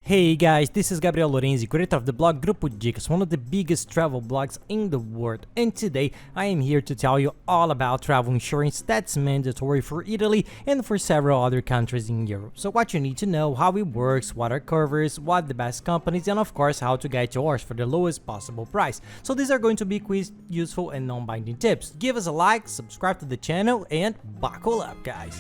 Hey guys, this is Gabriel Lorenzi, creator of the blog Grupo Dicas, one of the biggest travel blogs in the world, and today I am here to tell you all about travel insurance that's mandatory for Italy and for several other countries in Europe. So what you need to know, how it works, what are covers, what the best companies, and of course how to get yours for the lowest possible price. So these are going to be quick, useful and non-binding tips. Give us a like, subscribe to the channel, and buckle up guys!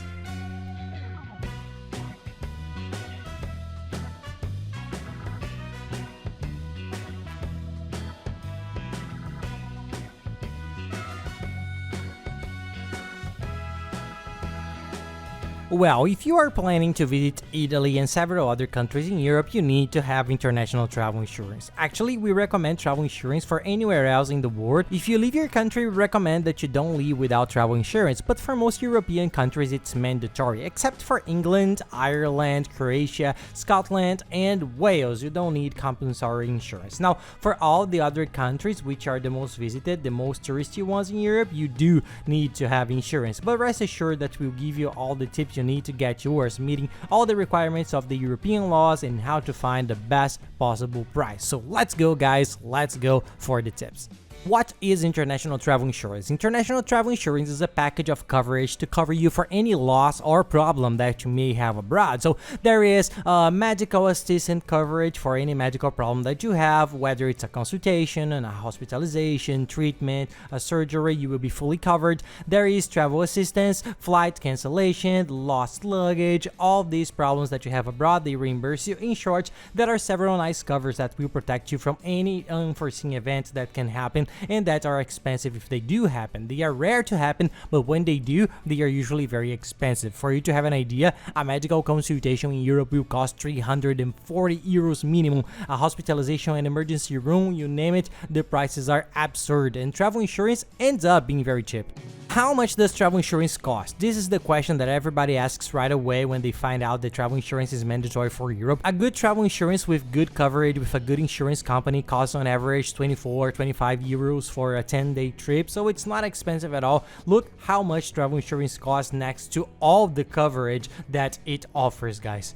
Well, if you are planning to visit Italy and several other countries in Europe, you need to have international travel insurance. Actually, we recommend travel insurance for anywhere else in the world. If you leave your country, we recommend that you don't leave without travel insurance, but for most European countries it's mandatory, except for England, Ireland, Croatia, Scotland, and Wales. You don't need compulsory insurance. Now, for all the other countries which are the most visited, the most touristy ones in Europe, you do need to have insurance, but rest assured that we'll give you all the tips you need to get yours, meeting all the requirements of the European laws and how to find the best possible price. So let's go guys, let's go for the tips. What is international travel insurance? International travel insurance is a package of coverage to cover you for any loss or problem that you may have abroad. So there is medical assistant coverage for any medical problem that you have, whether it's a consultation, a hospitalization, treatment, a surgery, you will be fully covered. There is travel assistance, flight cancellation, lost luggage, all these problems that you have abroad, they reimburse you. In short, there are several nice covers that will protect you from any unforeseen event that can happen, and that are expensive if they do happen. They are rare to happen, but when they do, they are usually very expensive. For you to have an idea, a medical consultation in Europe will cost 340 euros minimum. A hospitalization and emergency room, you name it, the prices are absurd, and travel insurance ends up being very cheap. How much does travel insurance cost? This is the question that everybody asks right away when they find out that travel insurance is mandatory for Europe. A good travel insurance with good coverage with a good insurance company costs on average 24-25 euros for a 10-day trip, so it's not expensive at all. Look how much travel insurance costs next to all the coverage that it offers, guys.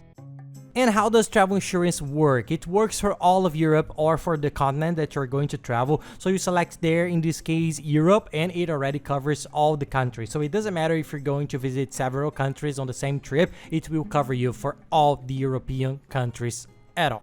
And how does travel insurance work? It works for all of Europe or for the continent that you're going to travel. So you select there, in this case, Europe, and it already covers all the countries. So it doesn't matter if you're going to visit several countries on the same trip, it will cover you for all the European countries at all.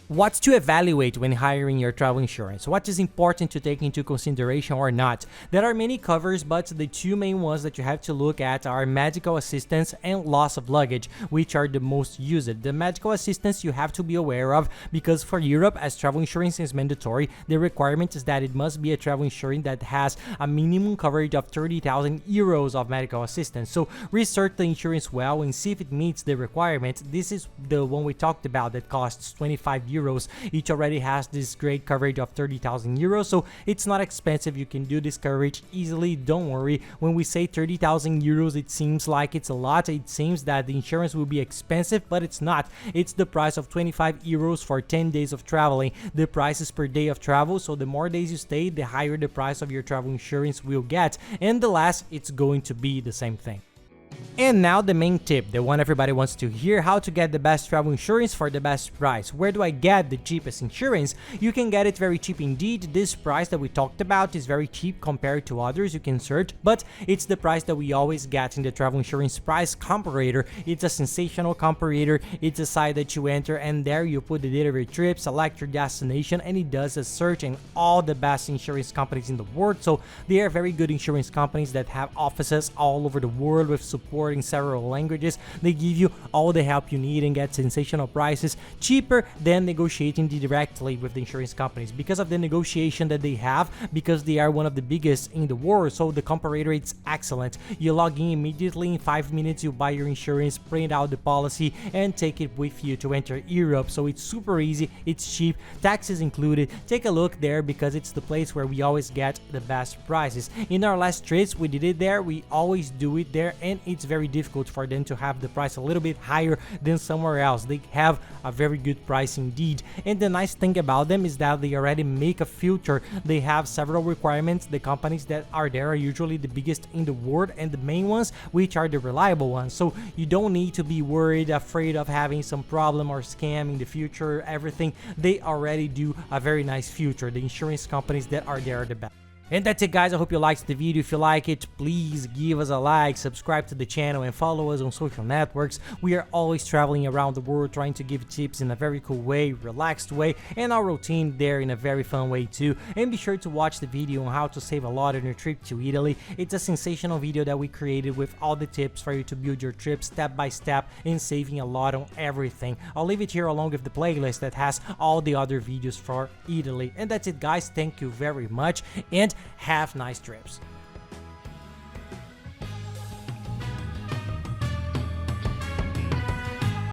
What to evaluate when hiring your travel insurance? What is important to take into consideration or not? There are many covers, but the two main ones that you have to look at are medical assistance and loss of luggage, which are the most used. The medical assistance you have to be aware of because for Europe, as travel insurance is mandatory, the requirement is that it must be a travel insurance that has a minimum coverage of 30,000 euros of medical assistance. So research the insurance well and see if it meets the requirement. This is the one we talked about that costs 25 euros. It already has this great coverage of 30,000 euros, so it's not expensive. You can do this coverage easily, don't worry. When we say 30,000 euros, it seems like it's a lot. It seems that the insurance will be expensive, but it's not. It's the price of 25 euros for 10 days of traveling. The price is per day of travel, so the more days you stay, the higher the price of your travel insurance will get, and the less it's going to be the same thing. And now the main tip, the one everybody wants to hear, how to get the best travel insurance for the best price. Where do I get the cheapest insurance? You can get it very cheap indeed. This price that we talked about is very cheap compared to others. You can search, but it's the price that we always get in the travel insurance price comparator. It's a sensational comparator. It's a site that you enter and there you put the date of your trip, select your destination, and it does a search in all the best insurance companies in the world. So they are very good insurance companies that have offices all over the world with support in several languages. They give you all the help you need and get sensational prices, cheaper than negotiating directly with the insurance companies because of the negotiation that they have, because they are one of the biggest in the world. So the comparator, it's excellent. You log in immediately, in 5 minutes you buy your insurance, print out the policy, and take it with you to enter Europe. So it's super easy, it's cheap, taxes included. Take a look there because it's the place where we always get the best prices. In our last trips we did it there, we always do it there, and it's it's very difficult for them to have the price a little bit higher than somewhere else. They have a very good price indeed. And the nice thing about them is that they already make a filter. They have several requirements. The companies that are there are usually the biggest in the world and the main ones, which are the reliable ones. So you don't need to be worried, afraid of having some problem or scam in the future. Everything, they already do a very nice filter. The insurance companies that are there are the best. And that's it, guys. I hope you liked the video. If you like it, please give us a like, subscribe to the channel, and follow us on social networks. We are always traveling around the world trying to give tips in a very cool way, relaxed way, and our routine there in a very fun way too. And be sure to watch the video on how to save a lot on your trip to Italy. It's a sensational video that we created with all the tips for you to build your trip step by step and saving a lot on everything. I'll leave it here along with the playlist that has all the other videos for Italy. And that's it, guys. Thank you very much, and have nice trips.